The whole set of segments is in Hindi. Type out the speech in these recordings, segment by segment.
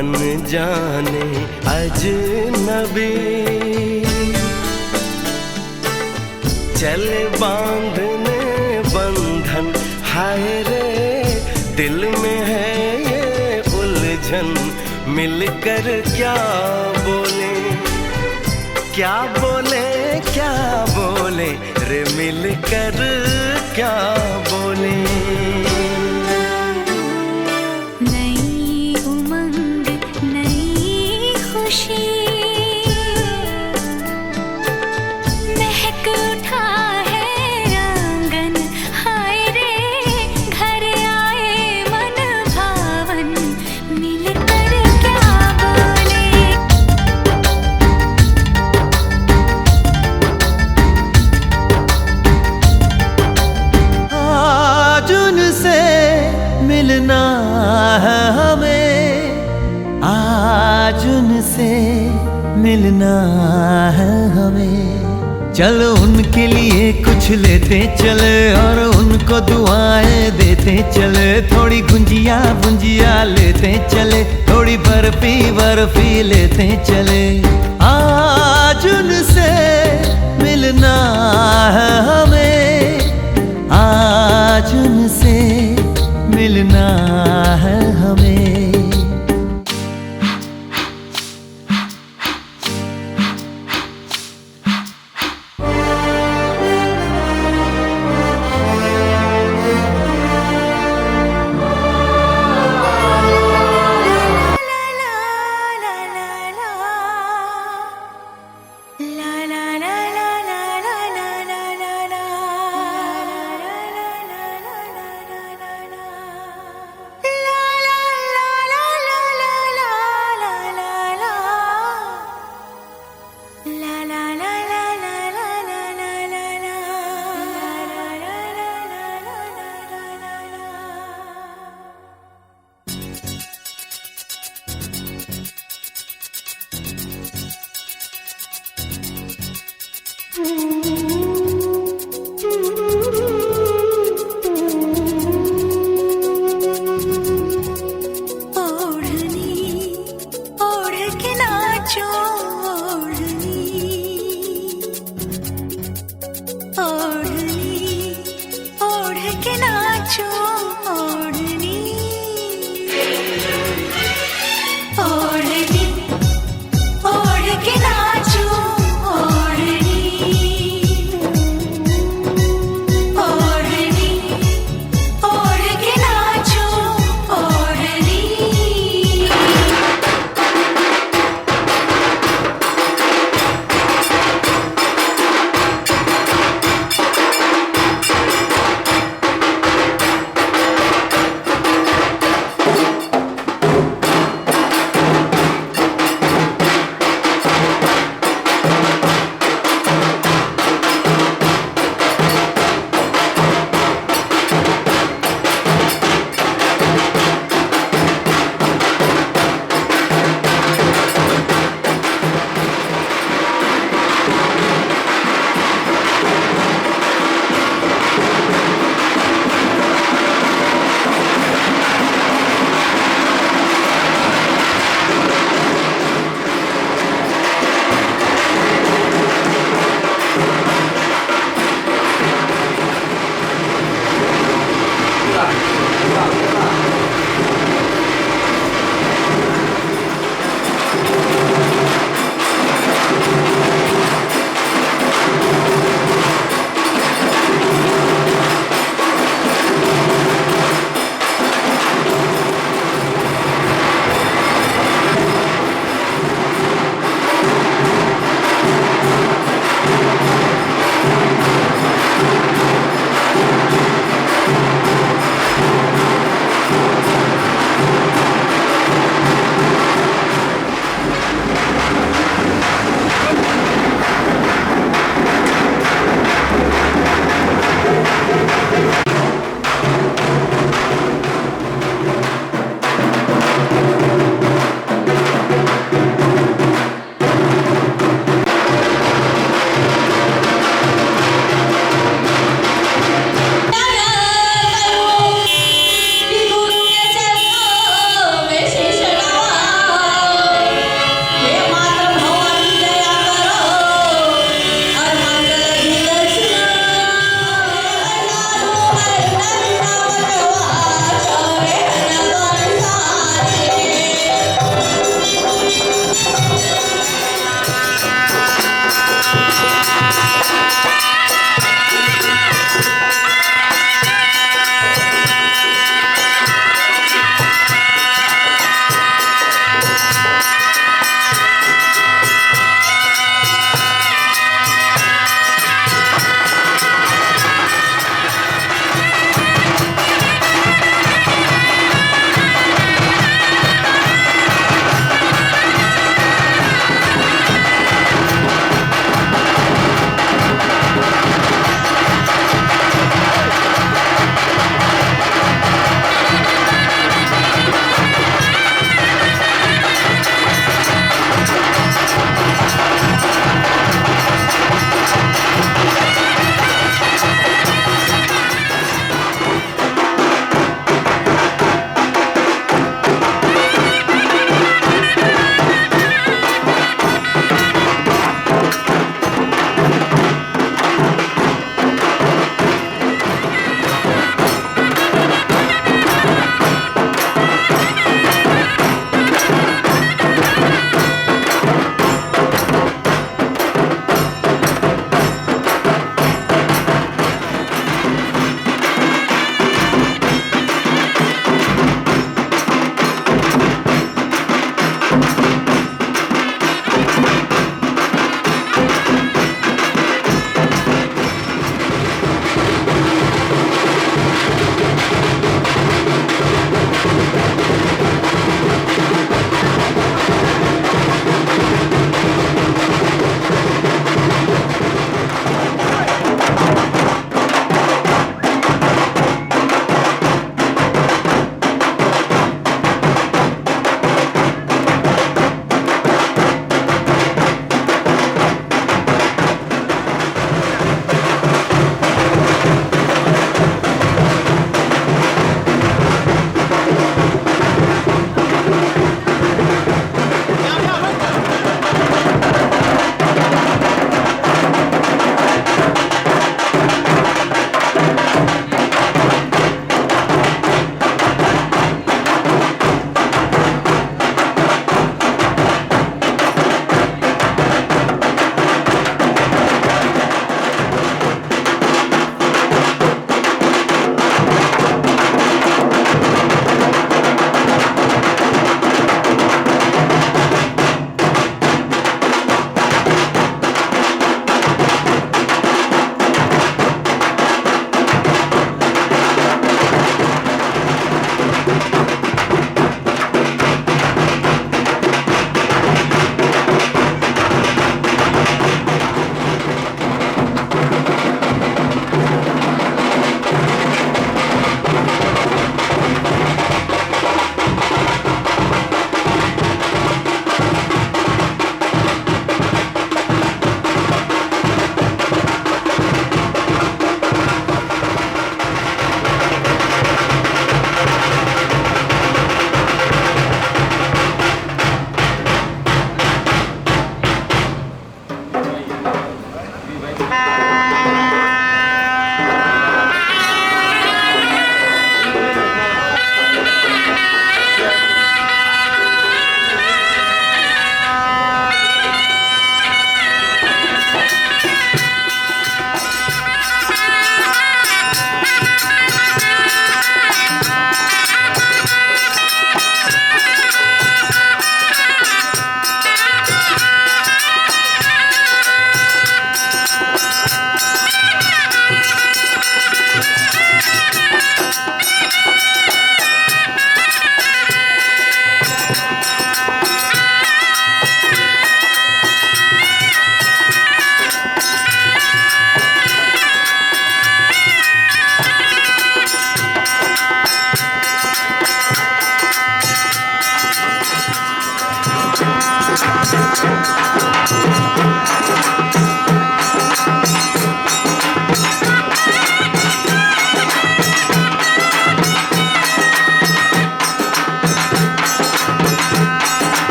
अनजाने अजनबी चले बांधने बंधन, हाय रे दिल में है ये उलझन। मिलकर क्या बोले, क्या बोले, क्या बोले रे, मिलकर क्या बोले। नई उमंग नई खुशी महक उठा है आंगन, हाय रे घर आए मन भावन। मिलकर क्या बोले, आज उनसे मिलना है हमें, आज उनसे मिलना है हमें। चलो उनके लिए कुछ लेते चले और उनको दुआएं देते चले। थोड़ी गुंजिया गुंजिया लेते चले, थोड़ी बर्फी बर्फी लेते चले। आज उनसे मिलना है हमें, आज उनसे मिलना है हमें।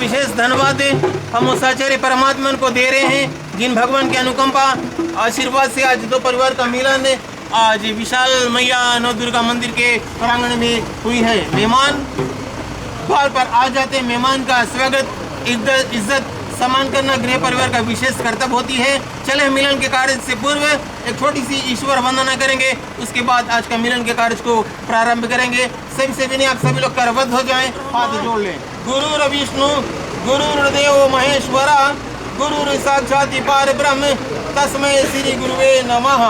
विशेष धन्यवाद हम उस आचार्य परमात्मा को दे रहे हैं जिन भगवान की अनुकंपा आशीर्वाद से आज दो परिवार का मिलन आज विशाल मैया नव दुर्गा मंदिर के प्रांगण में हुई है। मेहमान द्वार पर आ जाते मेहमान का स्वागत इज्जत सम्मान करना गृह परिवार का विशेष कर्तव्य होती है। चले मिलन के कार्य से पूर्व एक छोटी सी ईश्वर वंदना करेंगे, उसके बाद आज का मिलन के कार्य को प्रारंभ करेंगे। सभी से विनय आप सभी लोग करबद्ध हो जाएं, हाथ जोड़ लें। गुरु विष्णु गुरुर्देव महेश्वरा गुरु साक्षात् पार ब्रह्म तस्मै श्री गुरुवे नमः।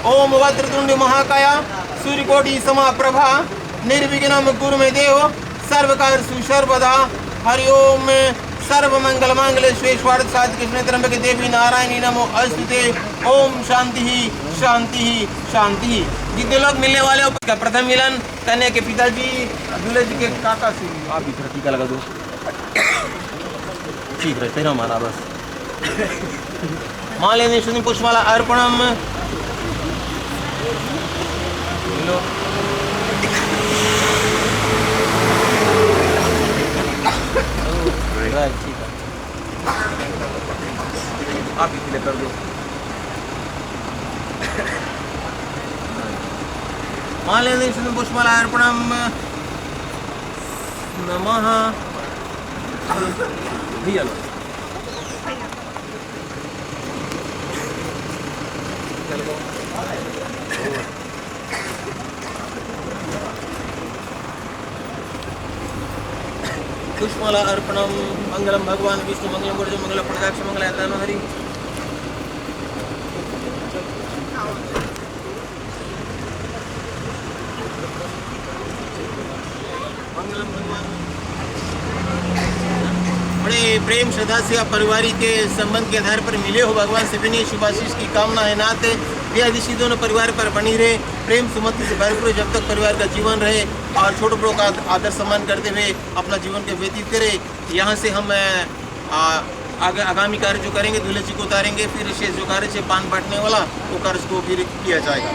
ओम वक्रतुंड महाकाय सूर्यकोटि समप्रभा निर्विघ्नं कुरु मे देव सर्वकार्येषु सर्वदा। हरि ओम। सर्व मंगल मांगल्ये शिवे सर्वार्थ साधिके शरण्ये त्र्यंबके देवी नारायणी नमोस्तुते। ओम शांति ही शांति ही शांति ही। जितने लोग मिलने वाले हो का प्रथम मिलन कन्या के पिताजी दूल्हे जी के काका से आप भी थोड़ा टीका लगा दो। ठीक है तेरा माला बस मालेन शुद्ध पुष्पमाला अर्पणम। ठीक है आप ही क्लिक कर दो। मालेन शुद्ध पुष्पमाला अर्पणम नमः। भैया पुष्पमाला अर्पणम। मंगलम भगवान विष्णु मंगलम गुरुदेव मंगलम प्रदाक्ष मंगलायतन हरि। मंगलम भगवान। बड़े प्रेम श्रद्धा से आप परिवार के संबंध के आधार पर मिले हो, भगवान से विनय शुभाशीष की कामना है नाते बेहदिशी दोनों परिवार पर बनी रहे, प्रेम सुमति से भरपूर जब तक परिवार का जीवन रहे और छोटे बड़ों का आदर सम्मान करते हुए अपना जीवन के व्यतीत करें। यहाँ से हम आगामी कार्य जो करेंगे दूल्हे जी को उतारेंगे, फिर शेष जो कार्य से पान बांटने वाला वो कार्य को फिर किया जाएगा।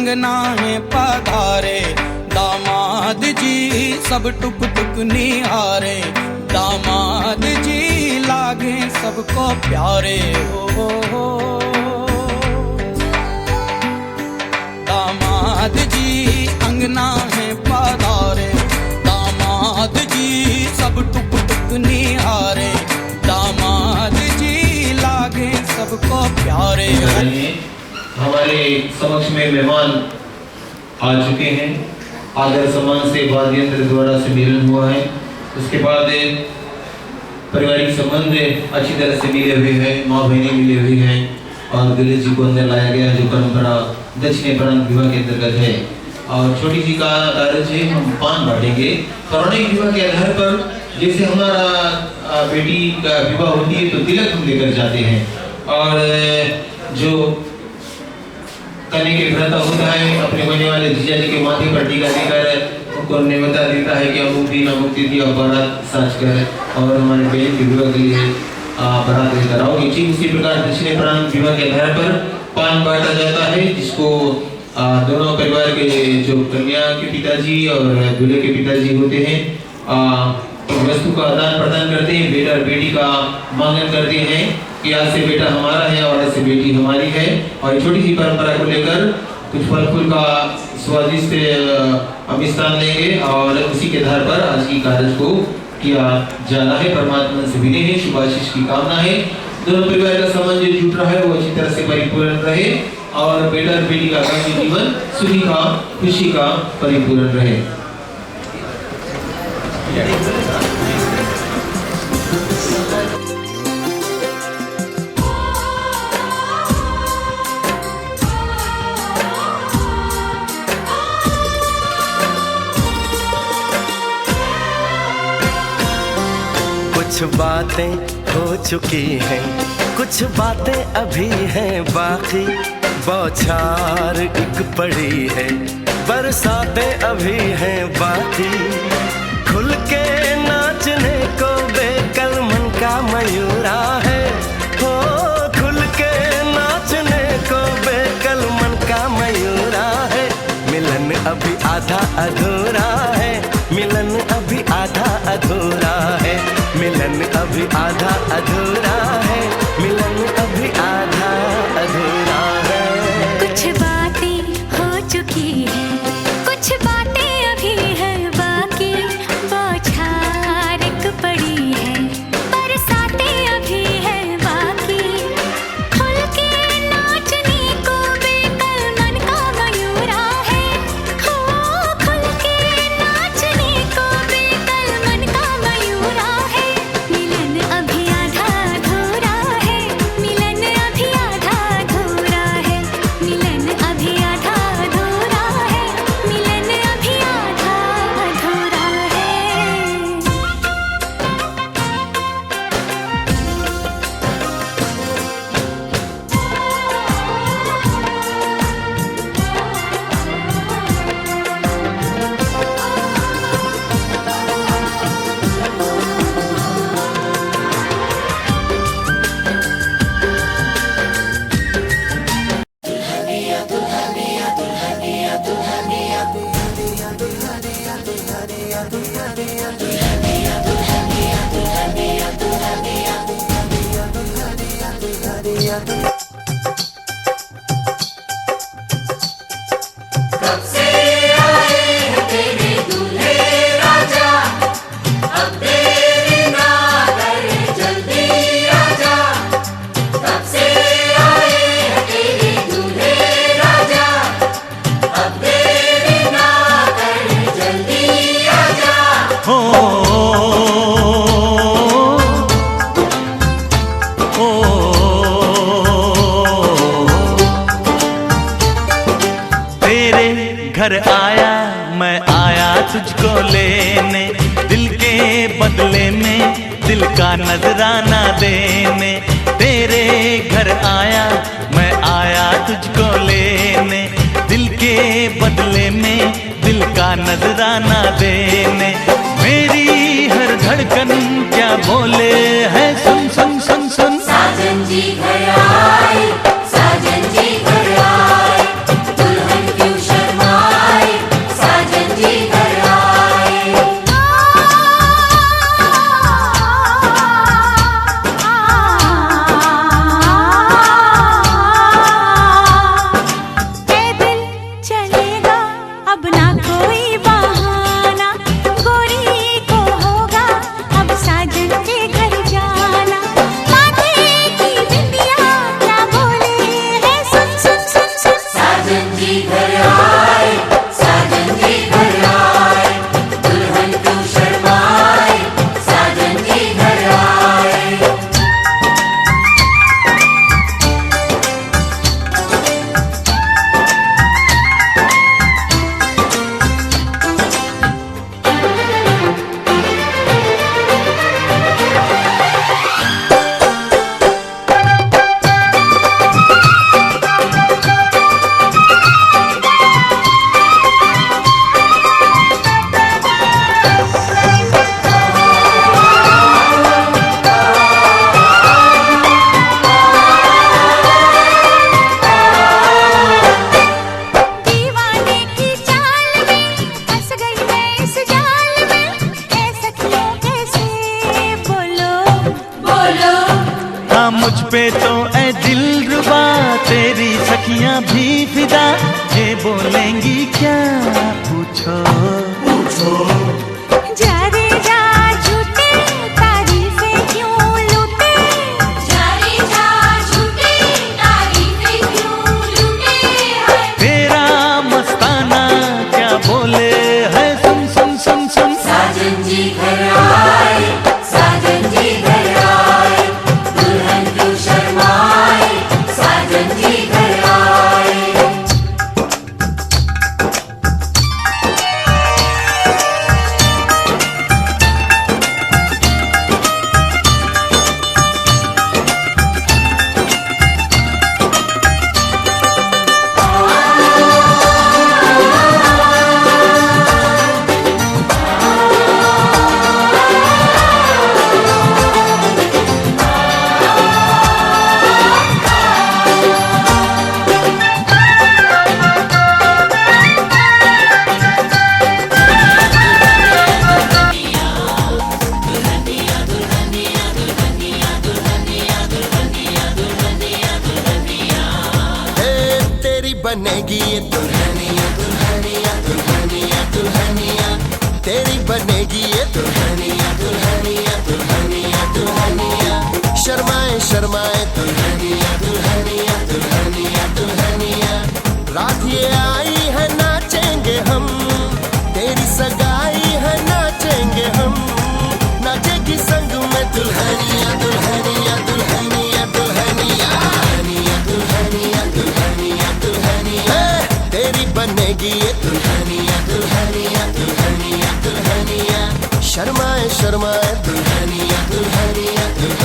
अंगना है पधारे, दामाद जी सब टुक टुक निहारे, दामाद जी लागे सबको प्यारे हो। दामाद जी अंगना है पधारे, दामाद जी सब टुक टुक निहारे, दामाद जी लागे सबको प्यारे। हमारे समक्ष में मेहमान आ चुके हैं, आदर सम्मान से वाद्य यंत्र द्वारा से मिलन हुआ है। उसके बाद पारिवारिक संबंध अच्छी तरह से मिले हुए हैं, माँ बहनें मिले हुए हैं और दूल्हे जी को अंदर लाया गया जो परंपरा दक्षिण प्रांत विवाह के अंतर्गत है। और छोटी जी का कार्य है, हम पान बांटेंगे। पौराणिक विवाह के आधार पर जैसे हमारा बेटी का विवाह होती है तो तिलक हम लेकर जाते हैं, और जो कन्या के व्रत होता है अपने होने वाले जीजा जी के माथे पर टीका देकर उनको नेवता देता है कि अमुक दिन अमुक तिथि और बारात साज कर और हमारे बहन के विवाह के लिए बारात लेकर आओगे। ठीक उसी प्रकार दक्षिण प्रांत विवाह के आधार पर पान बांटा जाता है, जिसको दोनों परिवार के जो कन्या के पिताजी और दूल्हे के पिताजी होते हैं वस्तु का आदान प्रदान करते हैं, बेटा और बेटी का मांगन करते हैं कि आज से बेटा हमारा है और आज से बेटी हमारी है। और छोटी सी परंपरा को लेकर कुछ फल फूल का स्वादिष्ट मिष्ठान लेंगे और उसी के आधार पर आज की कार्य को किया जाना है। परमात्मा से विनय है, शुभाशीष की कामना है, दोनों परिवार का संबंध जो जुट रहा है वो अच्छी तरह से परिपूर्ण रहे और बेटा और बेटी का आगामी जीवन सुखी का खुशी का परिपूर्ण रहे। कुछ बातें हो चुकी हैं, कुछ बातें अभी हैं बाकी, बौछार एक पड़ी है, बरसातें अभी हैं बाकी। खुल के नाचने को बेकल मन का मयूरा है, हो खुल के नाचने को बेकल मन का मयूरा है। मिलन अभी आधा अधूरा है, मिलन अभी आधा अधूरा है, मिलन अभी आधा अधूरा है, मिलन अभी आधा अधूरा है। कुछ बातें हो चुकी हैं, कुछ बातें अभी हैं बाकी, बौछार एक पड़ी है, बरसातें अभी हैं बाकी। खुल के नाचने को बेकल मन का मयूरा है, हो खुल के नाचने को बेकल मन का मयूरा है। मिलन अभी आधा अधूरा है, मिलन अभी आधा अधूरा है, मिलन अभी आधा अधूरा है, मिलन अभी आधा अधूरा है। घर आया मैं आया तुझको लेने, दिल के बदले में दिल का नजराना देने। तेरे घर आया मैं आया तुझको लेने, दिल के बदले में दिल का नजराना देने। मेरी हर धड़कन क्या बोले है सुन सुन सुन सुन। साजन जी घर आए, साजन जी घर आए, दुल्हन क्यों मुझ पे तो ऐ दिलरुबा, तेरी सखियां भी फिदा, ये बोलेंगी क्या पूछो पूछो। जा रे जा झूठे तारीफें क्यों लूटे, जा रे जा झूठे तारीफें क्यों लूटे है। तेरा मस्ताना क्या बोले है, सुन सुन सुन सुन। साजन जी घर आए, साजन जी घर आए, दुल्हन क्यों शर्माए, साजन जी घर आए। बनेगी ये दुल्हनिया दुल्हनिया दुल्हनिया दुल्हनिया, तेरी बनेगी ये दुल्हनिया दुल्हनिया दुल्हनिया दुल्हनिया। शर्माए शर्माए दुल्हनिया दुल्हनिया दुल्हनिया दुल्हनिया, रात ये आई है नाचेंगे हम, तेरी सगाई है नाचेंगे हम, नाचेगी संग में दुल्हनिया दुल्हनिया दुल्हनिया दुल्हनिया दुल्हनिया दुल्हनिया दुल्हनिया, तेरी बनेगी ये दुल्हनिया दुल्हनिया दुल्हनिया दुल्हनिया। शर्माए शर्माए दुल्हनिया दुल्हनिया दुल्हनिया।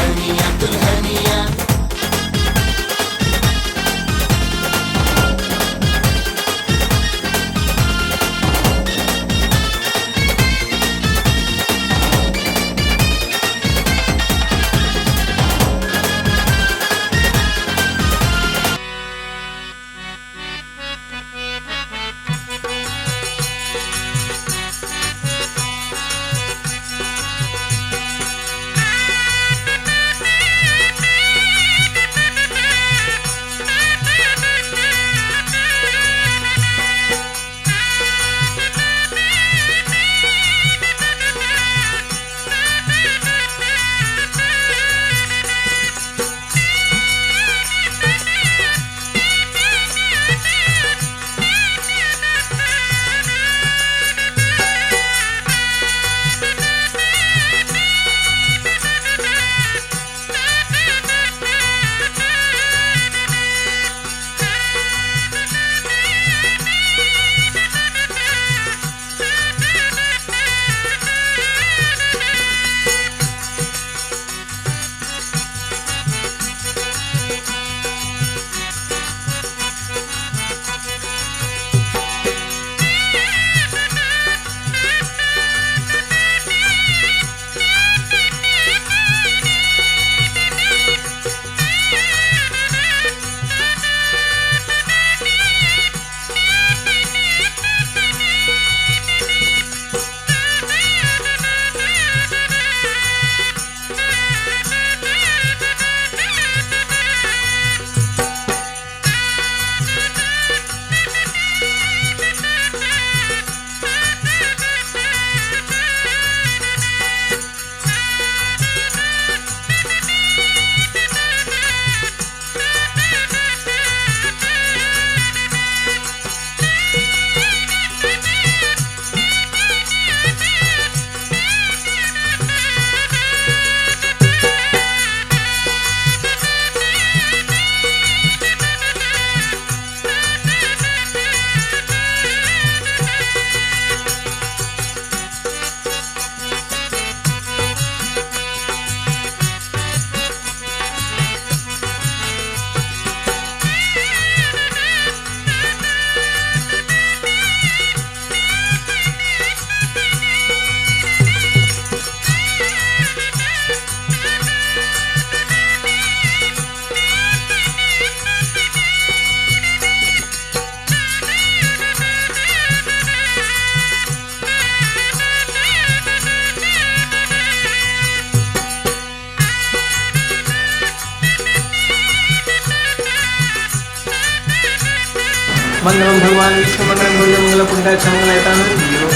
मंगलम भगवान विष्णु मंगल मंगल पुंडा मंगल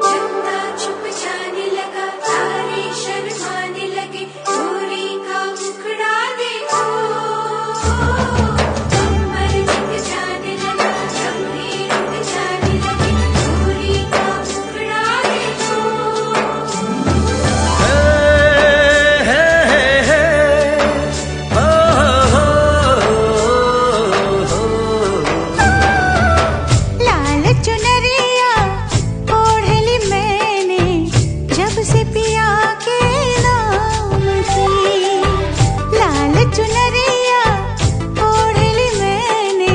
चंदा चुप जाने लगा, तारे शर्माने लगे, चोरी का मुखड़ा देखो। अंबर झुक जाने लगा, चमड़ी रुक जाने लगे, चोरी का मुखड़ा देखो। लाल चुनरिया ओढ़ ली मैंने जब से पिया के नाम की। लाल चुनरिया ओढ़ ली मैंने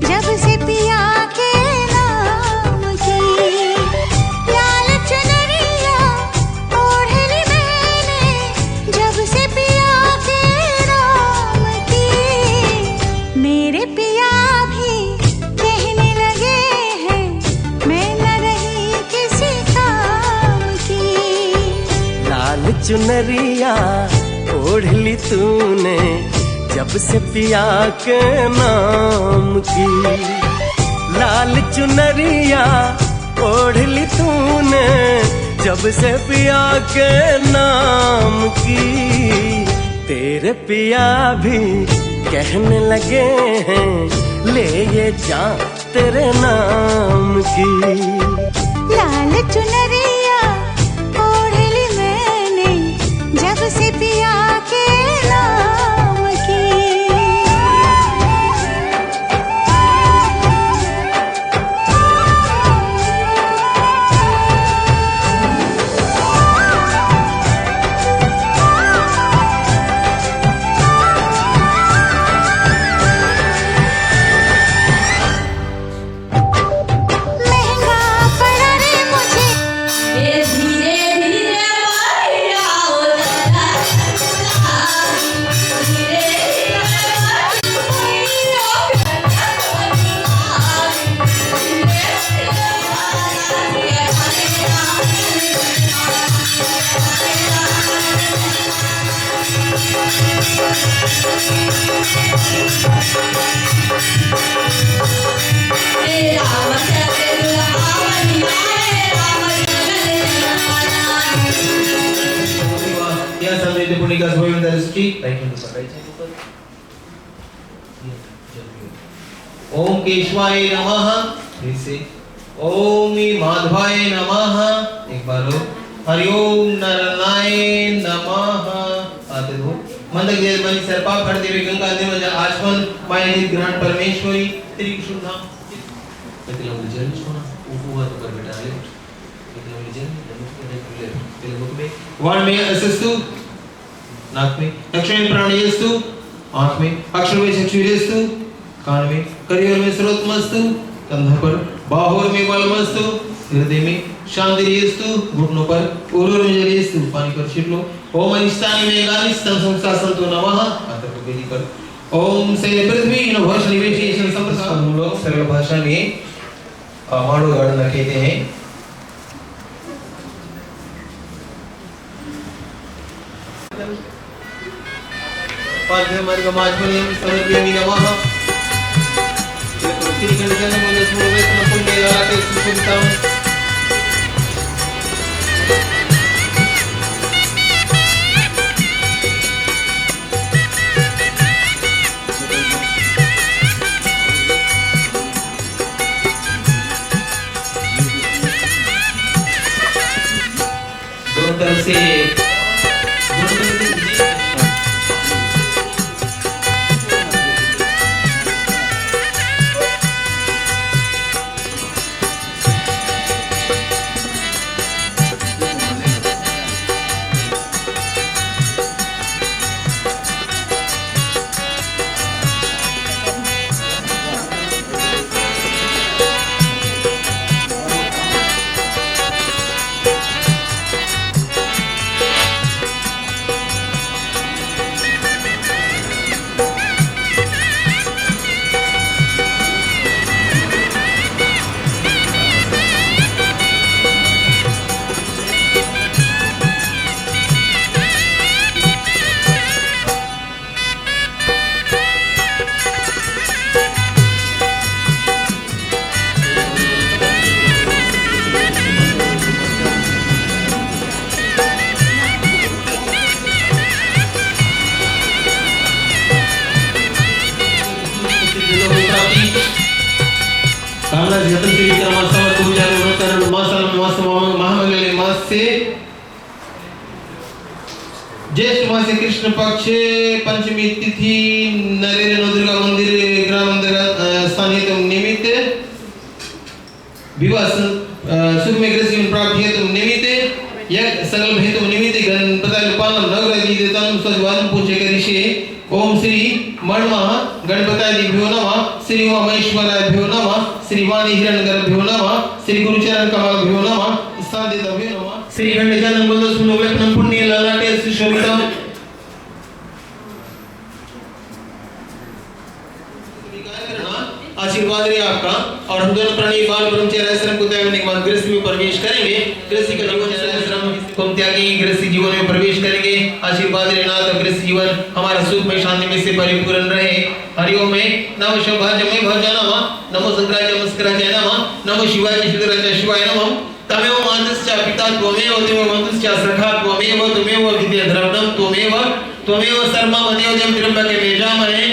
जब से पिया के नाम की। लाल चुनरिया ओढ़ ली मैंने जब से पिया के नाम की। मेरे पिया भी कहने लगे हैं मैं न रही किसी काम की। लाल चुनरिया ओढ़ ली तूने जब से पिया के नाम की। लाल चुनरिया ओढ़ ली तूने जब से पिया के नाम की। तेरे पिया भी कहने लगे हैं ले ये जा तेरे नाम की। लाल चुनरिया ओढ़ ली मैंने जब से पिया के नाम की। महंगा पड़ा रे मुझे धीरे धीरे माया या समृद्ध पुण्य का स्वयं दृष्टि ओम केशवाय नमः। फिर से ओम माधवाय नमः। एक बार हो हरिओम नारायण नमः। आते हो मंदक जय मणि सर्पा खड़ देवी गंगा देव आचमन माय ग्रहण परमेश्वरी तेरी शुभ नाम मतलब जल सोना ऊपर पर बैठा ले मतलब जल तेरे मुख में वन में असस्तु नाक में दक्षिण प्राणीयस्तु आंख में अक्षर में चक्षुरेस्तु कान में करियर में स्रोतमस्तु कंधा पर बाहुर में बलमस्तु हृदय में शांतिरेस्तु घुटनों पर उरुर में जलेस्तु पानी पर छिट लो ओम अनिष्टानि मेघानिष्टं संसासंतो नमः अतः वेदी पर ओम से पृथ्वी नो भाषा निवेशन संप्रसाद हम लोग सरल भाषा में माड़ो गार्डन कहते हैं। पार्थमार्गमाचमनियं समर्पयामि नमः। श्रीगणेशाय नमः। पुण्यलाते सुखितां दोनों तरफ से मास महामंगल मास से ज्येष्ठ मास कृष्ण पक्ष पंचमी तिथि नरेंद्र दुर्गा मंदिर ग्राम स्थानित निमित्त विवाह सुख में ग्रसित प्राप्त हेतु निमित्त यज्ञ संकल्प हेतु निमित्त गणपति पालन नवग्रह देवतान सजवान पूजे करिष्ये। ओम श्री मणमः गणपतादिभ्यो नमः, श्री उमामहेश्वराभ्यो नमः, श्री वाणी हिरण्यगर्भ्यो नमः, श्री गुरुचरण कमलभ्यो नमः, स्थादितभ्यो नमः, श्री गणेशानंद गोलस्मलोकनं पुण्य ललाटे सुशोभितम् आशीर्वाद रहे आपका। और हम दोनों प्राणी बाल ब्रह्मचर्य आश्रम को त्याग करने के बाद गृहस्थी में प्रवेश करेंगे। गृहस्थी का जीवन आश्रम को हम त्यागेंगे, गृहस्थी जीवन में प्रवेश करेंगे। आशीर्वाद रहे नाथ, गृहस्थी जीवन हमारा सुख में शांति में से परिपूर्ण रहे। हरिओम में नमः शोभाजमय भजनमः, नमो शंकराय नमस्काराय नमः, नमो शिवाय शिवराय शिवाय नमः। तमेव मातश्च पिता त्वमेव, त्वमेव मातश्च सखा त्वमेव, त्वमेव विद्या द्रवणं त्वमेव, त्वमेव सर्वं मदेवं त्र्यंबके यजामहे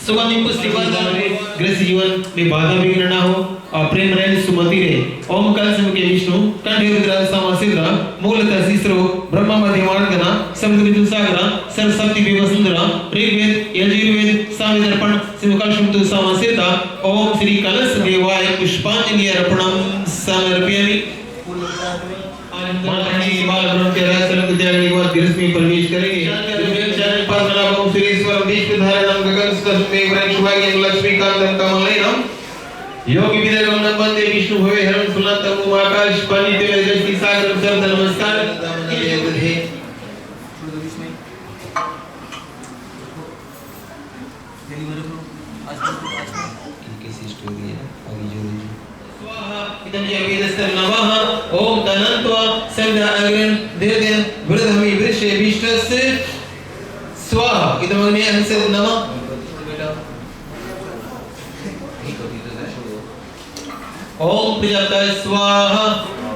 सुगंधि पुष्टिवर्धन। गृहस्थ जीवन में बाधा विघ्न न हो और प्रेम रहे, सुमति रहे। ओम कलश के विष्णु कंठे रुद्र समासिद्र मूलतः शिस्रो ब्रह्मा मध्यमार्गना समुद्र विद्युत सागरा सरस्वती विवसुंदरा ऋग्वेद यजुर्वेद सामवेदर्पण सिंहकलशुमतु समासिद्र। ओम श्री कलश देवाय पुष्पांजलि अर्पणम समर्पयामि। बाल ब्रह्मचर्य आश्रम को त्यागने के बाद गृहस्थ में प्रवेश करेंगे। ओम श्री ईश्वर विश्वधारणं गगनस्तस्मै वृक्षभाग्यं लक्ष्मीकान्तं कमलेनम योगी विदर्भं वन्दे विष्णु भवे हरं सुलंतं आकाश पानिते जगति सागर सर्व नमस्कार। इदं वेदस्तं नमः। ओम तनन्त्वा संध्या अग्रं दीर्घं वृद्धमि वृषे विष्टस्य स्वाहा। इदं अग्नि हंसे नमः। ओम प्रजापताय स्वाहा।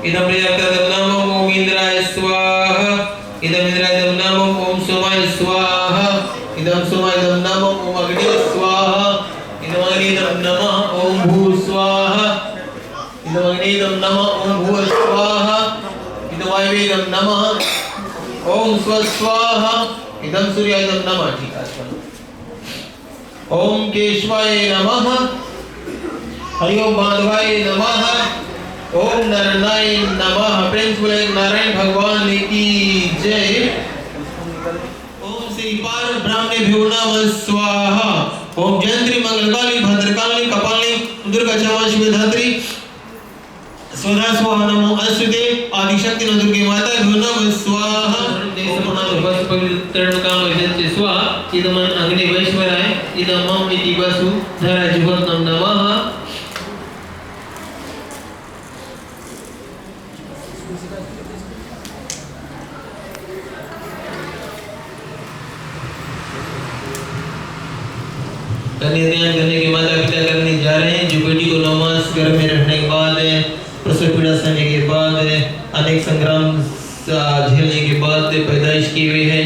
इदं प्रजापताय नमः। ओम इंद्राय स्वाहा। इदं इंद्राय नमः। ओम सोमाय स्वाहा। इदं सोमाय नमः। ओम अग्नि स्वाहा। इदं अग्नि नमः। ओम भू स्वाहा। इदं अग्नि नमः। ओम भू स्वाहा। इदं वायवे नमः। ओम स्व स्वाहा। इदं सूर्याय नमः। ठीक है। ओम केशवाय नमः। हरि ओम माधवाय नमः। ओम नारायणाय नमः। प्रेम से बोले नारायण भगवान की जय। ओम श्री पार ब्राह्मणेभ्यो नमः स्वाहा। ओम जयंत्री मंगलकाली भद्रकाली कपालिनी दुर्गा क्षमा शिवधात्री स्वधा स्वाहा नमो अस्तुते आदिशक्ति दुर्गे माता भ्यो नमः स्वाहा। पवित्र काम यजते स्वाहा। इदं अग्नि वैश्वराय इदं मम इति वसु धरा जीवनं नमः। कन्यादान करने के माता पिता करने जा रहे हैं। जो बेटी को 9 मास गर्भ में रखने के बाद प्रसव पीड़ा सहने के बाद अनेक संग्राम झेलने के बाद पैदाइश की हुई है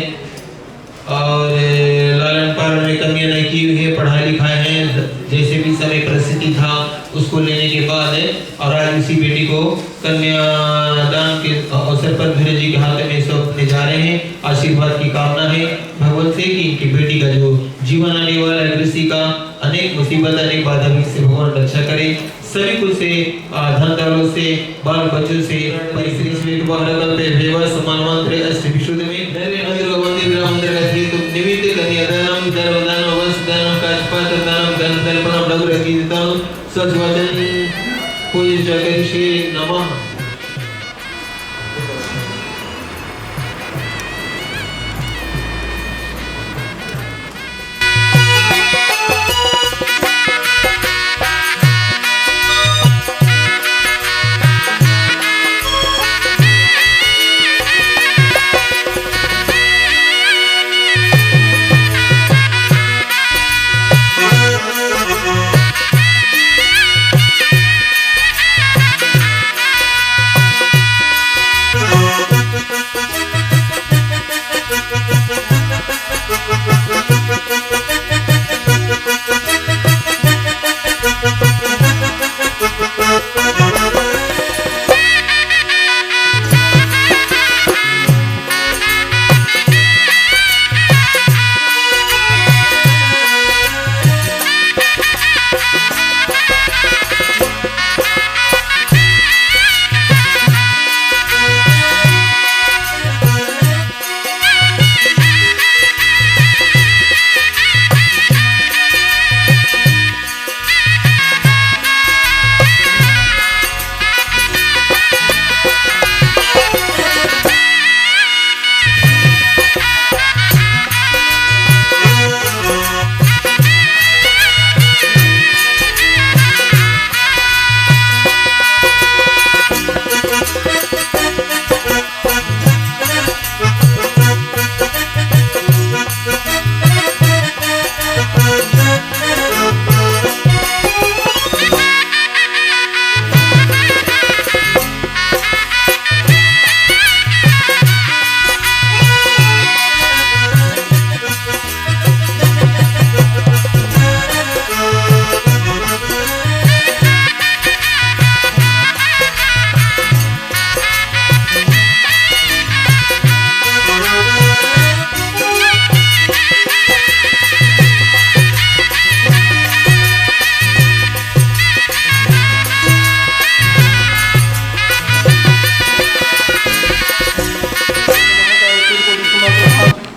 और लालन पालन में कमियां नहीं की हुई है, पढ़ाई लिखाई है जैसे भी समय परिस्थिति था उसको लेने के बाद और आज उसी बेटी को कन्यादान के अवसर पर धीरे जी के हाथ में सौंपने जा रहे हैं। आशीर्वाद की कामना है भगवान से कि इनकी बेटी का जो जीवन आने वाला है कृषि का अनेक मुसीबत अनेक बाधा से भगवान रक्षा करे। सभी कुछ से धन दौलत से बाल बच्चों से परिश्री श्वेत वाहरकल्पे भेवा समान मंत्र अष्ट विशुद्ध में दैवे मंदिर मंदिर मंदिर का हेतु निमित्त कन्यादानम धर्मदानम वस्त्रदानम काशपात्रदानम धन तर्पणम लघु रकीदानम सजवचन कोई जगत श्री नमः।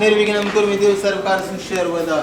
निर्विघ्नं कुर्मि सर्वकारः सर्वदा।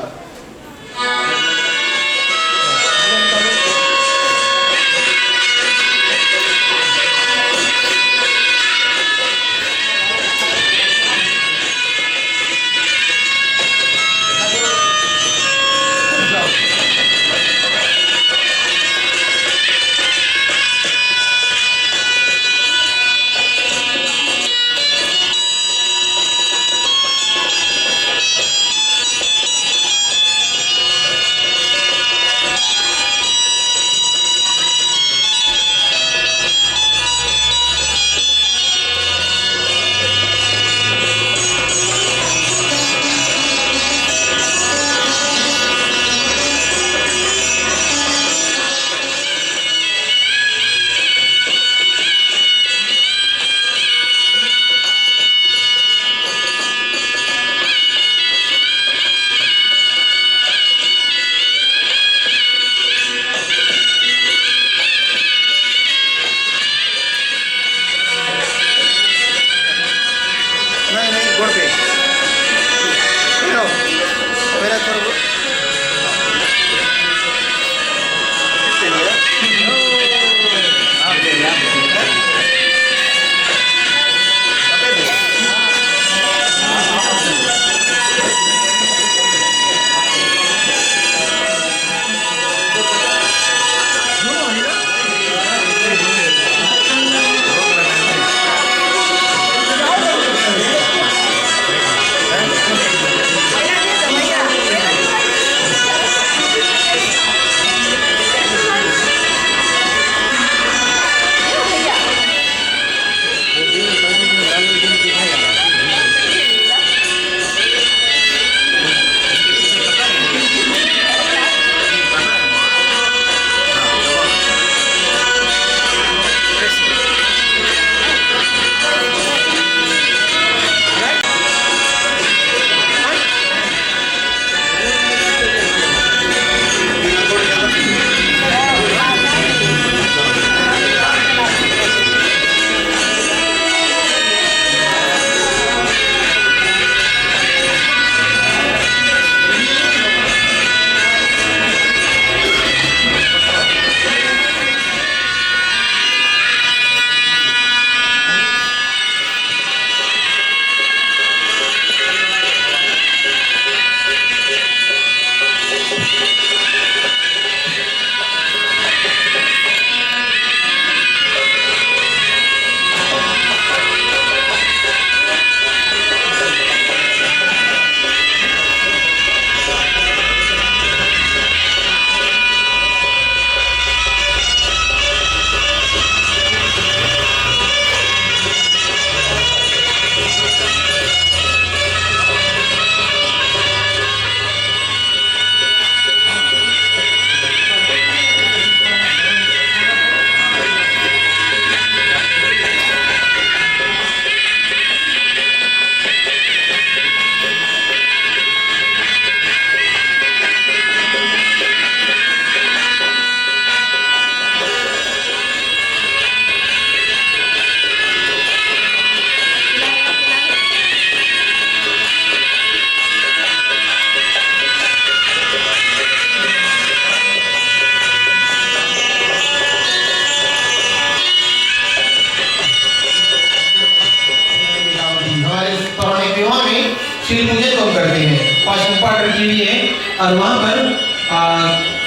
शील पूजन लोग करते हैं, 5 पाठ रखी हुई है और वहाँ पर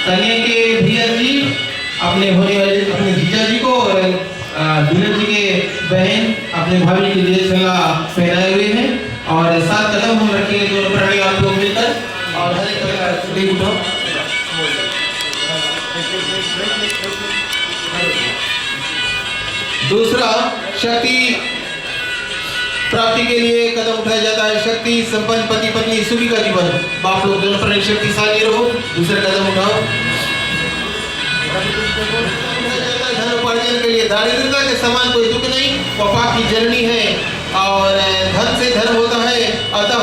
कन्या के भैया जी अपने होने वाले अपने जीजा जी को और दुल्हन जी के बहन अपने भाभी के लिए छल्ला पहनाए हुए हैं और 7 कदम हम रखेंगे दोनों प्राणी आप लोग मिलकर और हर एक प्रकार देख उठाओ। दूसरा शक्ति प्राप्ति के लिए कदम उठाया जाता है। शक्ति संपन्न पति पत्नी सुखी का जीवन, बाप लोग दोनों पर शक्तिशाली रहो। दूसरा कदम उठाओ। धन उपार्जन के लिए दारिद्रता के समान कोई दुख नहीं, वो पाप की जननी है और धन से धर्म होता है, अतः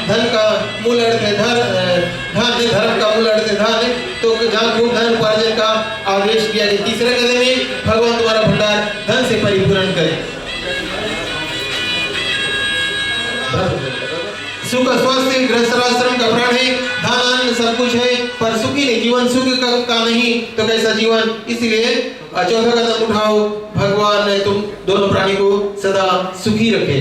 धन का मूल अर्थ है धर्म का मूल अर्थ है धन। तो जहाँ खूब धन उपार्जन का आदेश किया गया। तीसरा कदम है भगवान तुम्हारा भंडार धन से परिपूर्ण करे। सुख स्वास्थ्य गृहस्थाश्रम का प्राण है, धन अन्न सब कुछ है, पर सुखी नहीं जीवन, सुख का नहीं तो कैसा जीवन। इसलिए चौथा कदम उठाओ, भगवान ने तुम दोनों प्राणी को सदा सुखी रखे।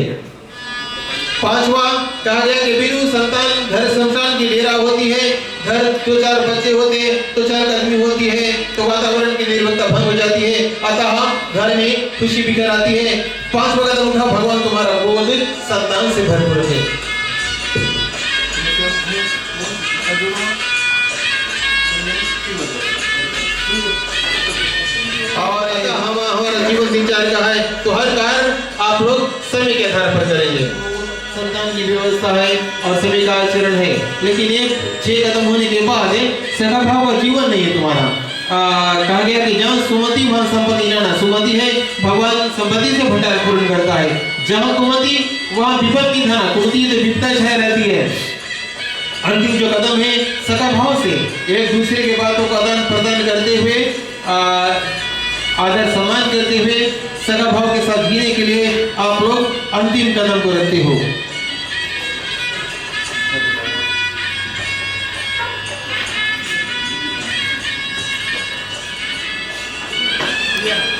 पांचवा कहा गया कि बिनु संतान घर संतान की डेरा होती है, घर दो चार बच्चे होते तो चार आदमी होती है तो वातावरण की निर्भरता भंग हो जाती है, अतः घर में खुशी बिखर आती है। पांचवा कदम उठा, भगवान तुम्हारा गोद संतान से भरपूर है। और हमारा जीवन दिनचर्या का है तो हर कार्य आप लोग समय के आधार पर करेंगे। संतान की व्यवस्था है और समय का आचरण है, लेकिन ये 6 कदम होने के बाद सखा भाव का जीवन नहीं है तुम्हारा। कहा गया कि जहाँ सुमति वहाँ संपत्ति जाना। सुमति है भगवान संपत्ति से भंडार पूर्ण करता है, जहाँ कुमति वहाँ विपत्ति धना, कुमति से विपत्ता छाया रहती है। अंतिम जो कदम है सखा भाव से एक दूसरे के बातों को आदान प्रदान करते हुए, आदर सम्मान करते हुए सखा भाव के साथ जीने के लिए आप लोग अंतिम कदम को रखते हो।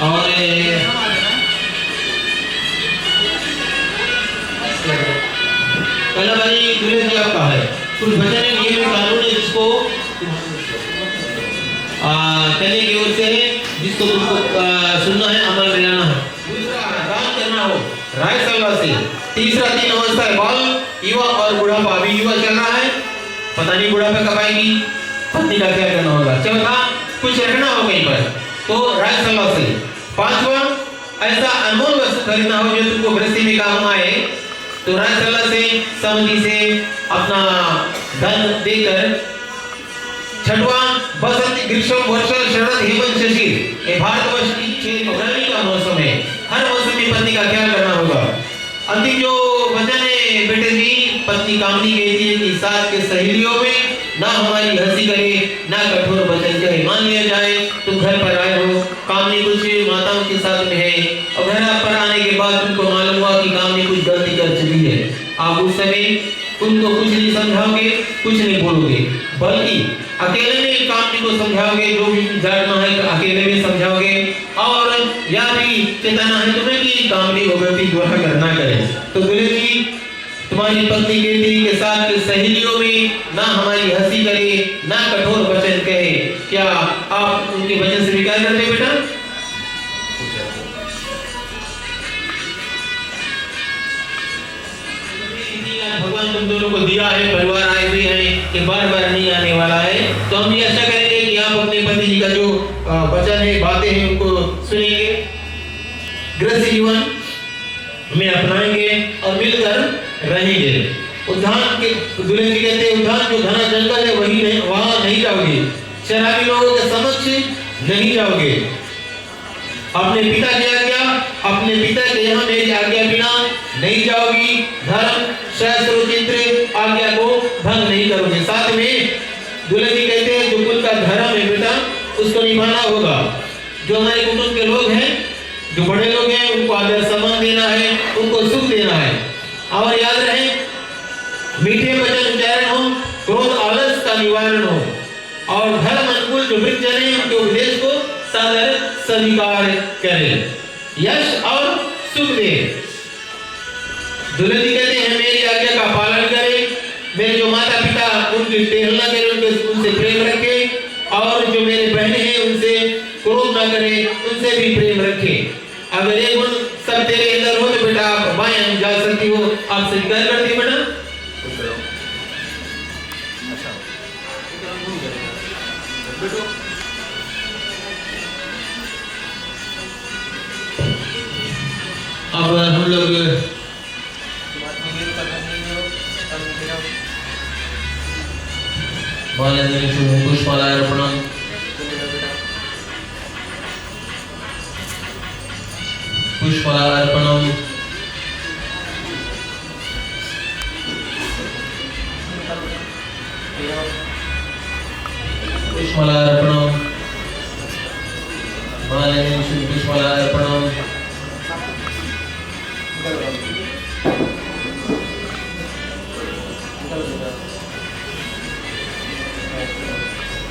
और पहला बारी दूल्हे से आपका है, कुछ वचन है, नियम कानून है जिसको कहने की ओर से जिसको तुमको सुनना है, अमल में लाना है। दूसरा दान करना हो राय सलाह से। तीसरा 3 अवस्था है, बाल युवा और बुढ़ापा। अभी युवा चल रहा है, पता नहीं बुढ़ापा कब आएगी, पत्नी का क्या करना होगा। चौथा कुछ रखना हो कहीं पर तो राय सलाह से। पांचवा ऐसा अनमोल वस्तु खरीदना हो जो तुमको गृहस्थी में काम आए तो राय सलाह से सहमति से अपना धन देकर। छठवा बसंत ग्रीष्म वर्षा शरद हेमंत शिशिर, ये भारतवर्ष की गर्मी का मौसम है, हर मौसम में पत्नी का ख्याल करना होगा। अंतिम जो वचन है बेटे जी, पत्नी कामनी कहती है कि साथ के सहेलियों में ना हमारी हंसी करे ना कठोर वचन कहे। मान लिया जाए तुम घर पर आए हो, कामनी कुछ माताओं के साथ में है और घर पर आने के बाद तुमको मालूम हुआ कि कामनी कुछ गलती कर चुकी है, आप उस समय उनको कुछ नहीं समझाओगे, कुछ नहीं बोलोगे, बल्कि अकेले में कामनी को समझाओगे। जो भी जानना है तो अकेले में समझाओगे और या भी चेताना है तुम्हें कि कामनी को गलती दोहरा करना करे। तो दूल्हे जी तुम्हारी पत्नी कहती के साथ के सहेलियों में ना हमारी हंसी करे ना कठोर वचन कहे, क्या आप उनके वचन स्वीकार करते बेटा? भगवान तुम दोनों को दिया है, परिवार आए हुए हैं, ये बार बार नहीं आने वाला है, तो हम ये आशा करेंगे कि आप अपने पति जी का जो वचन है, बातें हैं, उनको सुनेंगे, गृहस्थ जीवन में अपनाएंगे और मिलकर रहेंगे। उद्यान के दूल्हे जी कहते हैं उद्यान जो घना जंगल है वही नहीं, वहां नहीं जाओगे, शराबी लोगों के समक्ष नहीं जाओगे, अपने पिता की आज्ञा, अपने पिता के यहाँ मेरी आज्ञा बिना नहीं जाओगी, धर्म शास्त्र चित्र आज्ञा को भंग नहीं करोगे। साथ में दूल्हे जी कहते हैं जो कुल का धर्म है बेटा उसको निभाना होगा। जो हमारे कुटुंब के लोग हैं, जो बड़े लोग हैं, उनको आदर सम्मान देना है, उनको सुख देना है। और याद रहे मीठे वचन उच्चारण हो, क्रोध आलस का निवारण हो और धर्म अनुकूल जो वृत्ति है उनके उपदेश को सादर स्वीकार करें, यश और सुख दे। दूल्हे जी कहते हैं मेरी आज्ञा का पालन करें, मेरे जो माता पिता उनकी टेहलना करें, उनसे प्रेम रखें और जो मेरे बहनें हैं उनसे क्रोध ना करें, उनसे भी प्रेम रखें। अगर ये गुण सब तेरे अंदर हो तो बेटा आप बाएं जा सकती हो। आप स्वीकार करती बेटा? अब हम लोग पुष्पार्पणम पुष्पार्पणम पुष्पार्पणम पुष्पार्पणम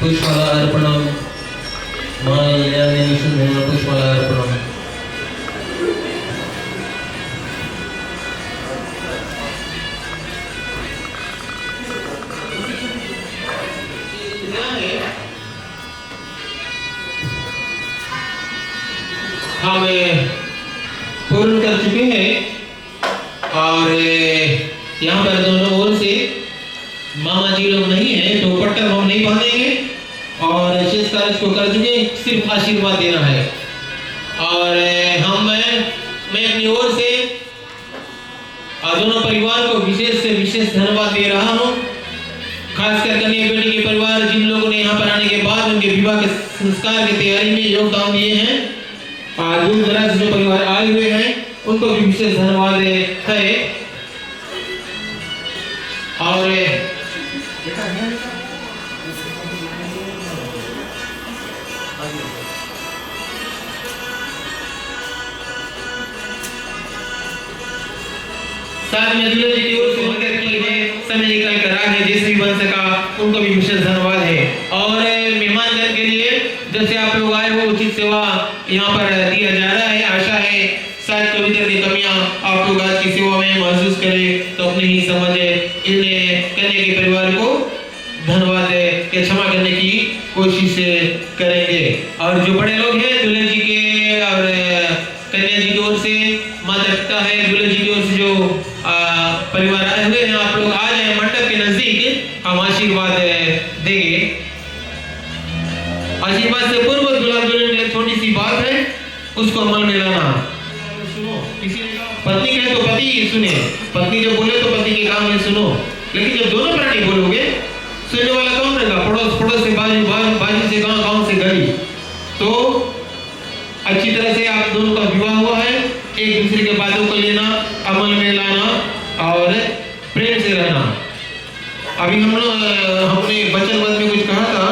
पुष्पमाला अर्पणम माल्यार्पणम पुष्पमाला अर्पणम। हम पूर्ण कर चुके हैं और यहाँ पर दोनों ओर से मामा जी लोग नहीं है तो पट्टर हम नहीं बांधेंगे और शेष कार्य को कर चुके, सिर्फ आशीर्वाद देना है। और मैं अपनी ओर से दोनों परिवार को विशेष से विशेष धन्यवाद दे रहा हूँ, खासकर कन्या बेटी के परिवार जिन लोगों ने यहाँ पर आने के बाद उनके विवाह के संस्कार की तैयारी में योगदान दिए हैं और दूर दराज से जो परिवार आए हुए हैं उनको भी विशेष धन्यवाद है। और साथ में दूल्हे जी की ओर से मदद की है, समय निकाल कर आ गए, जैसे भी बन सका उनको भी विशेष धन्यवाद है। और मेहमानगण के लिए जैसे आप लोग आए हो उचित सेवा यहाँ पर दिया जा रहा है। आशा है शायद कभी तरह की कमियां आप लोग आज की सेवा में महसूस करें तो अपने ही समझ इन कन्या के परिवार को धन्यवाद के क्षमा करने की कोशिश करेंगे। और जो बड़े लोग हैं दूल्हे जी के और कन्या जी की ओर से माता पिता है, दूल्हे जी की ओर से जो परिवार आए हुए हैं, आप लोग आ जाए मंडप के नजदीक, हम आशीर्वाद देंगे। आशीर्वाद से पूर्व दुल्हा दुल्हन के छोटी सी बात है, उसको अमल में लाना। सुनो, किसी ने कहा पत्नी कहे तो पति सुने, पत्नी जब बोले तो पति के काम में सुनो, लेकिन जब दोनों प्राणी बोलोगे सुनने वाला कौन रहेगा? पड़ोस पड़ोस से बाजू बाजू से गांव गांव से गली। तो अच्छी तरह से आप दोनों का विवाह हुआ है, एक दूसरे के बातों को लेना, अमल में लाना और प्रेम से रहना। अभी हमने वचनबद्ध में कुछ कहा था,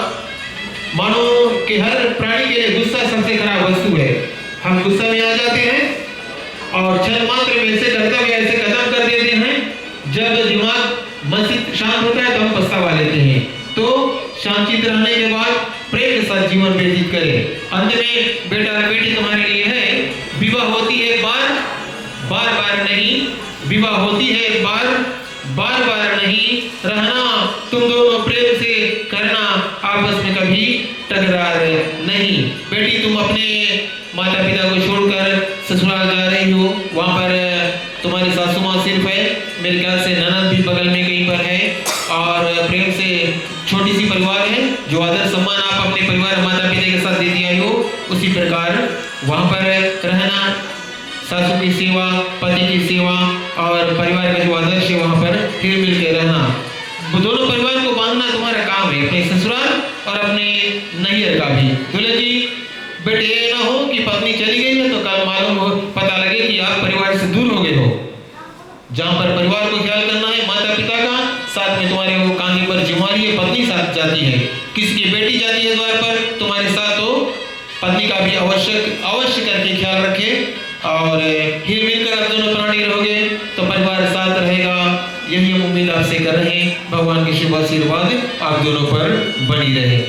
मानो कि हर प्राणी के लिए गुस्सा सबसे खराब वस्तु है। हम गुस्सा में आ जाते हैं और क्षण मात्र में ऐसे कर्तव्य ऐसे कदम कर देते हैं, जब दिमाग मन शांत होता है तो हम पछतावा लेते हैं। तो शांतित रहने के बाद प्रेम के साथ जीवन व्यतीत करें। अंत में बेटा और बेटी तुम्हारे लिए है, विवाह होती है एक बार, बार बार नहीं, विवाह होती है एक बार, बार बार नहीं। रहना तुम दोनों प्रेम से करना, आपस में कभी टकरार नहीं। बेटी तुम अपने माता पिता को छोड़कर ससुराल जा रही हो, वहाँ पर तुम्हारी सासू माँ सिर्फ है, मेरे ख्याल से ननद भी बगल में कहीं पर है, और प्रेम से छोटी सी परिवार है। जो आदर सम्मान आप अपने परिवार माता पिता के साथ देती आई हो, उसी प्रकार वहाँ पर रहना, सासू की सेवा, पति की सेवा और परिवार का जो आदर्श है वहाँ पर हिल मिल के रहना। दोनों परिवार को बांधना तुम्हारा काम है, अपने ससुराल और अपने नैहर का भी। दूल्हे जी बेटे ये ना हो कि पत्नी चली गई है तो कल मालूम हो, पता लगे कि आप परिवार से दूर हो गए हो। जहाँ पर परिवार को ख्याल करना है माता पिता का, साथ में तुम्हारे वो कांधे पर जिम्मेदारी है, पत्नी साथ जाती है, किसी की बेटी जाती है द्वार पर तुम्हारे साथ, तो पत्नी का भी अवश्य करके ख्याल रखे और हिल मिलकर आप दोनों प्राणी रहोगे तो परिवार साथ रहेगा। यही हम उम्मीद आपसे कर रहे हैं। भगवान की शुभ आशीर्वाद आप दोनों पर बनी रहे।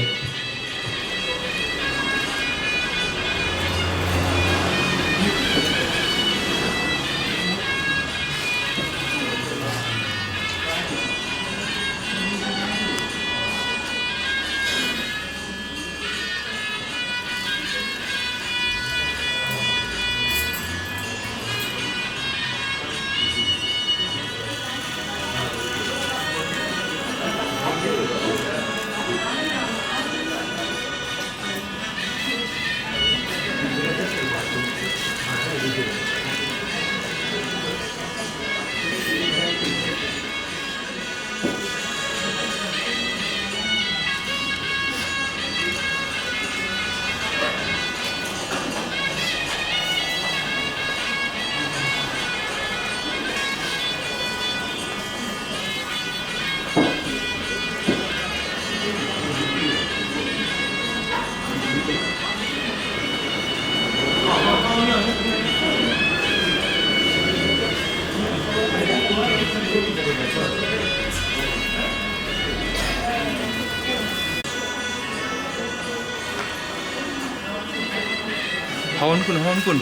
हवन कुन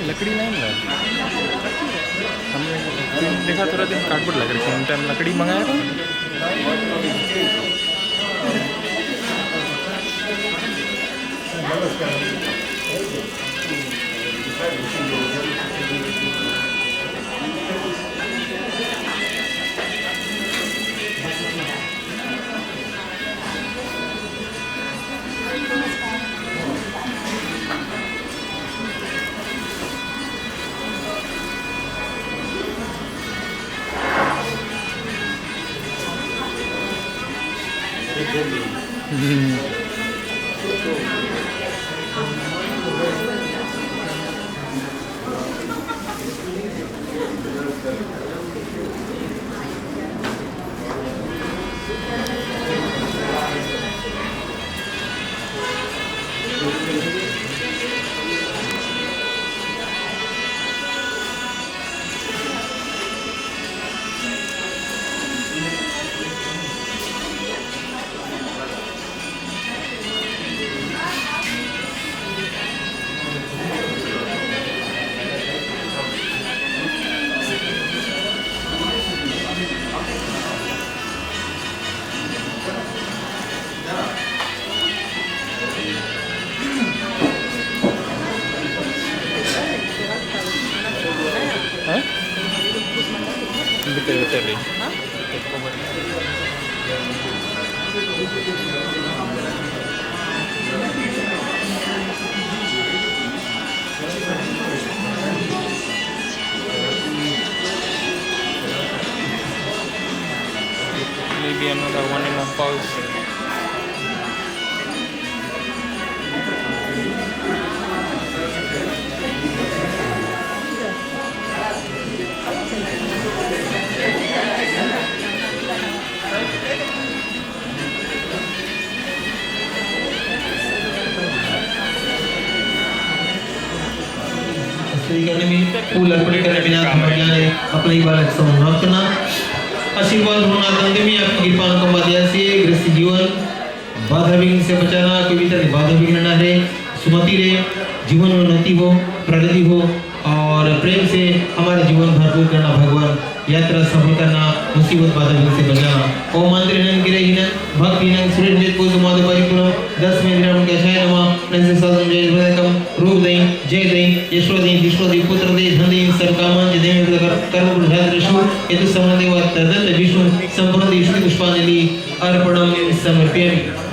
लकड़ी नहीं मिला हमने देखा थोड़ा दिन कार्डबोर्ड लग रही है टाइम लकड़ी मंगाया था betul. Maybe another 1.5 hours. करने में फूल अर्पण करने बिना धर्मज्ञाने अपने ही बालक समाप्त करना आशीर्वाद होना गंगे में आपकी कृपा अनुकंपा दिया से गृहस्थ जीवन बाधा विघ्न से बचाना कोई भी तरह बाधा विघ्न न रहे सुमति रहे जीवन उन्नति हो प्रगति हो और प्रेम से हमारा जीवन भरपूर करना भगवान यात्रा सफल करना मुसीबत बाधा विघ्न से बचाना ओम मंत्र नन गिरहिन भक्ति नन सुरेश वेद को समाद परिपूर्ण 10 में ग्राम कैसाय नमः नंद सदम जय हृदयकम रूप दें जय दें यशो दें विष्णु दें पुत्र दें धन दें सर्वकामं जय दें कर्म बुद्धाद्रशु यदि समदेव तदत विष्णु संपूर्ण विष्णु पुष्पांजलि अर्पणम समर्पयामि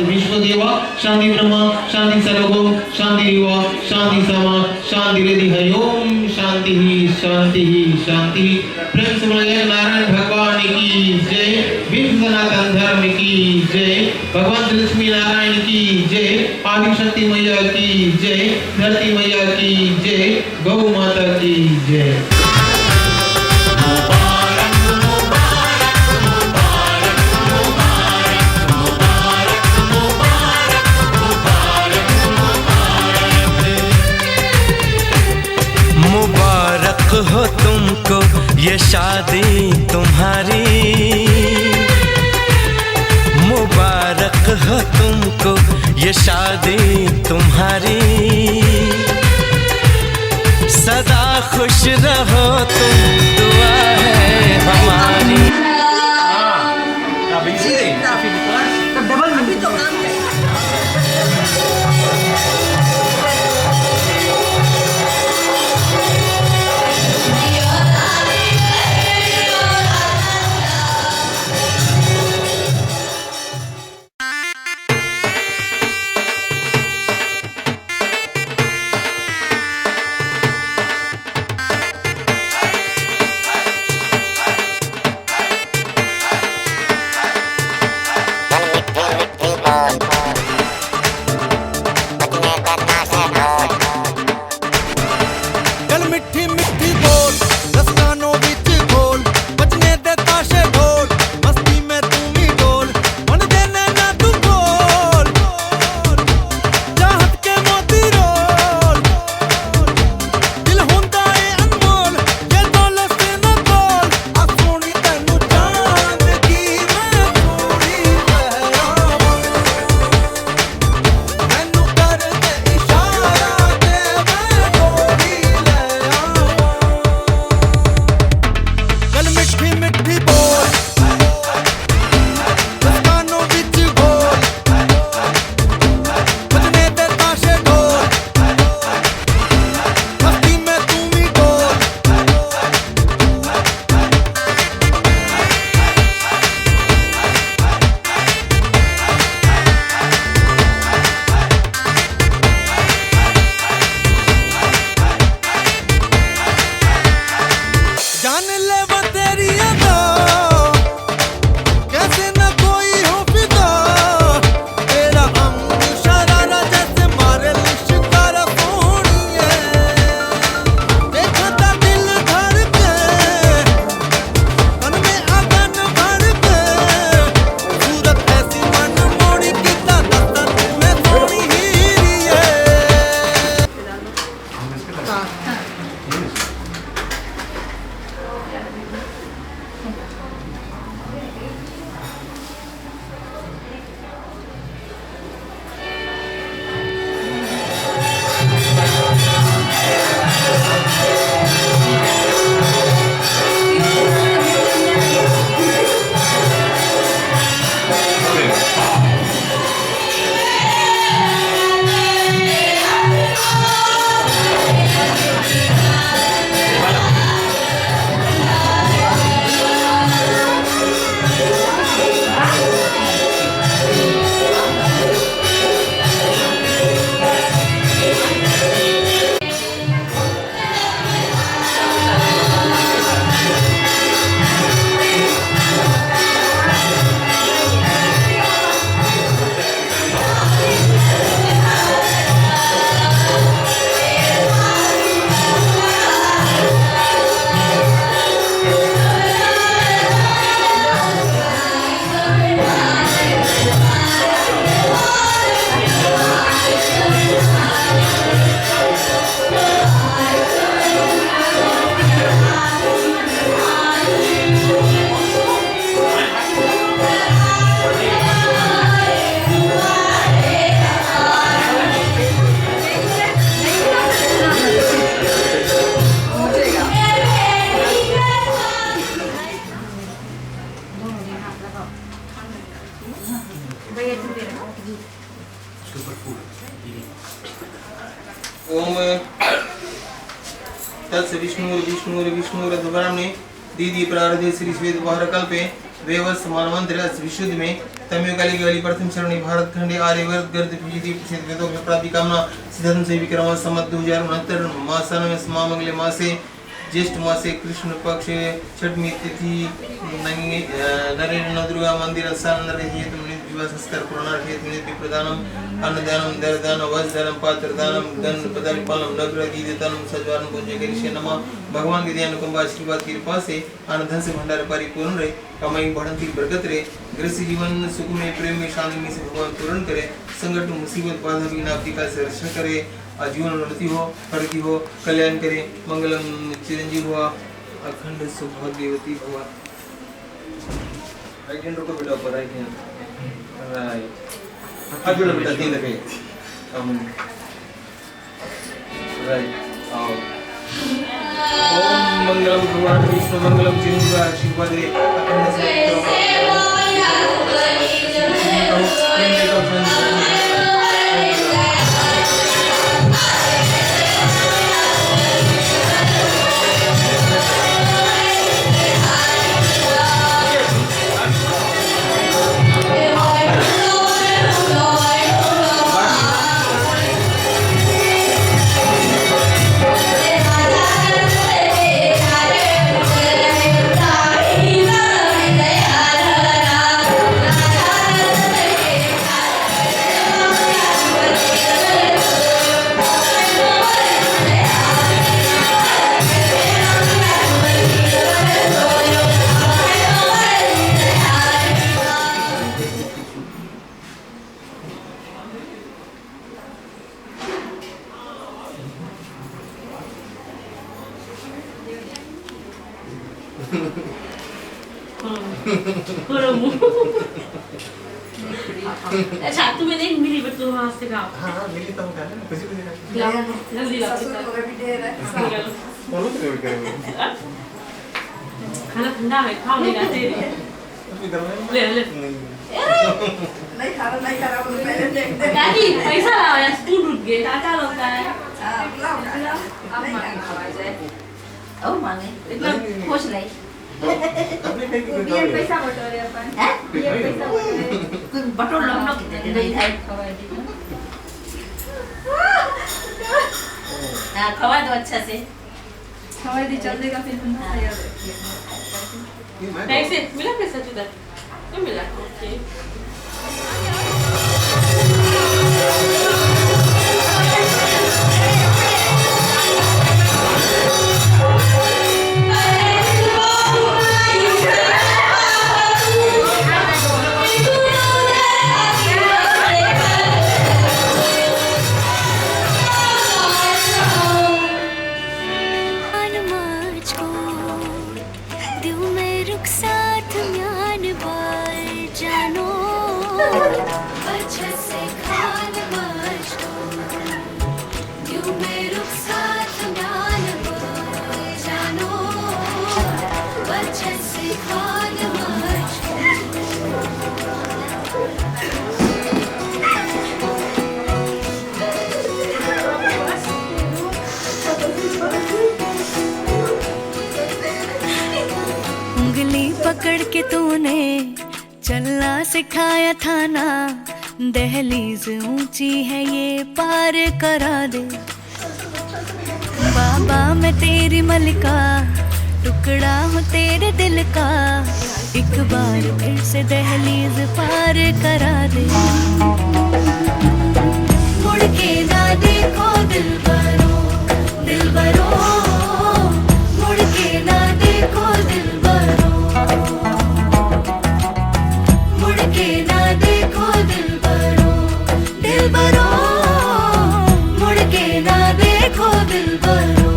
विश्वदेवा शांति ब्रह्मा शांति सर्वभौम शांति युवा शांति समा शांति रिद्धि हरि ओम शांति ही शांति ही शांति प्रेम से बोलिए नारायण भगवान की जय विश्व सनातन धर्म की जय भगवान लक्ष्मी नारायण की जय आदि शक्ति मैया की जय धरती मैया की जय गौ माता की जय तुमको ये शादी तुम्हारी, मुबारक हो तुमको ये शादी तुम्हारी, सदा खुश रहो तुम, दुआ है हमारी। ओम तत्स विष्णुर्विष्णुर्विष्णुर्ध्वराम्ने दीदी प्रारब्धे श्री श्वेत बहर कल्पे वेवस मानवंतर विशुद्ध में तमिल काली की वाली प्रथम चरणी भारत खंडे आर्यवर्त गर्द विजिति प्रसिद्ध वेदों में प्राप्ति कामना सिद्धम से विक्रम संवत 2069 मासन में समामंगले मासे ज्येष्ठ मासे कृष्ण पक्ष छठमी तिथि नरेंद्र दुर्गा मंदिर स्थान विवाह संस्कार पुराणार्थ प्रदानम अन्नदानम दरदानम वस्त्रदानम पात्रदानम गण पदार्पणम नगर दीदतनम सजवान पूज्य करिष्ये नमः। भगवान की दया अनुकंपा आशीर्वाद की कृपा से आनंद धन से भंडार परिपूर्ण रहे, कमाई बढ़ती बरकत रहे, गृहस्थ जीवन सुख में प्रेम में शांति में से भगवान पूर्ण करे, संकट मुसीबत बाधा विघ्न आपत्ति का रक्षा करे, जीवन उन्नति हो, प्रगति हो, कल्याण करे, मंगलम चिरंजीव हुआ अखंड सौभाग्यवती भवा। राइट हैंड रखो बेटा ऊपर, राइट हैंड, राइट हाथ जोड़ो बेटा, तीन लगे राइट आओ। ओम मंगलम भगवान विष्णु मंगलम चिन्मुद्रा शिवभद्रे अखंड अच्छा तुम्हें नहीं मिली बट तुम वहाँ से गाओ। हाँ मिली तो हम खाने ना, खुशी खुशी खाने। जल्दी लाओ खाना ठंडा है, खाओ नहीं खाते ले ले नहीं खा रहा बोलो पहले देख दे। दादी पैसा लाओ यार, स्पून टूट गए, टाटा लगता है। लाओ अब नहीं खा जाए। ओ मांगे इतना खुश नहीं। अपने कहीं की ये पैसा बटोरे अपन हैं, ये पैसा बटोरे बटोर लो हम लोग कितने नहीं है खवाई दी ना, खवा दो अच्छा से, खवाई दी चल देगा फिर हम तैयार है। पैसे मिला, पैसा जुदा नहीं मिला, ओके पकड़ के तूने चलना सिखाया था ना, दहलीज ऊंची है ये पार करा दे। बाबा मैं तेरी मलिका, टुकड़ा हूँ तेरे दिल का, एक बार फिर से दहलीज पार करा दे। मुड़ के ना देखो दिलबरो, दिलबरो मुड़ के ना देखो दिलबरो, मुड़ के ना देखो दिलबरो, दिलबरो मुड़ के ना देखो दिलबरो।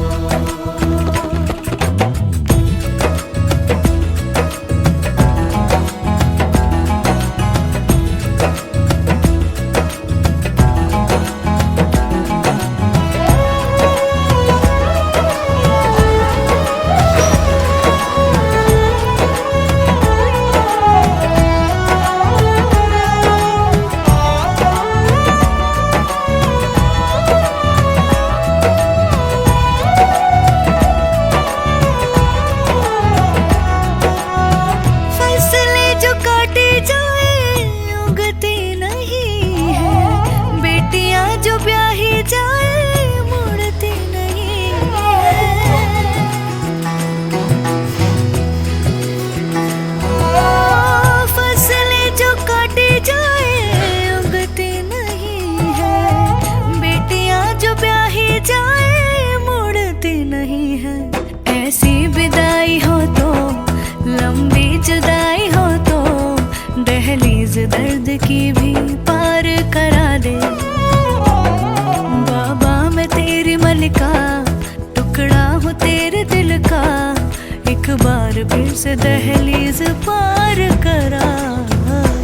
एक बार फिर से दहलीज पार करा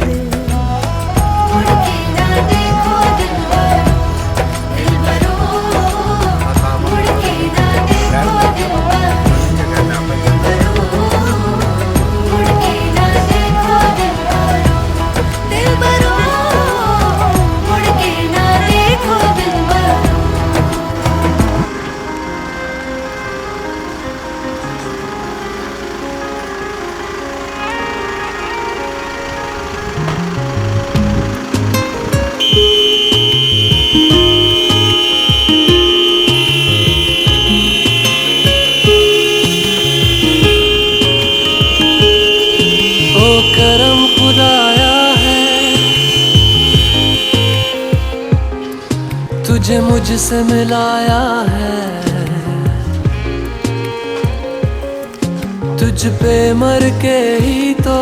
दे। मुड़ के ना देखो दिलबरो, दिलबरो, मुड़ के ना देखो दिलबरो, दिलबरो, मुड़ के ना देखो दिलबरो, दिलबरो, मुड़ के ना देखो दिलबरो। करम खुदाया है तुझे मुझसे मिलाया है, तुझ पे मर के ही तो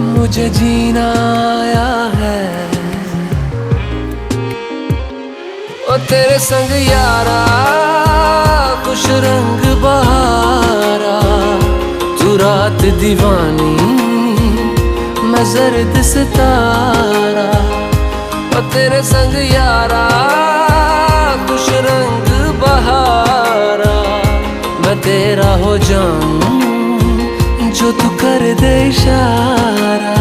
मुझे जीना आया है। ओ तेरे संग यारा खुश रंग बहारा, तू रात दीवानी मैं जर्द सितारा। ओ तेरे संग यारा खुश रंग बहारा, मैं तेरा हो जाऊं जो तू कर दे इशारा।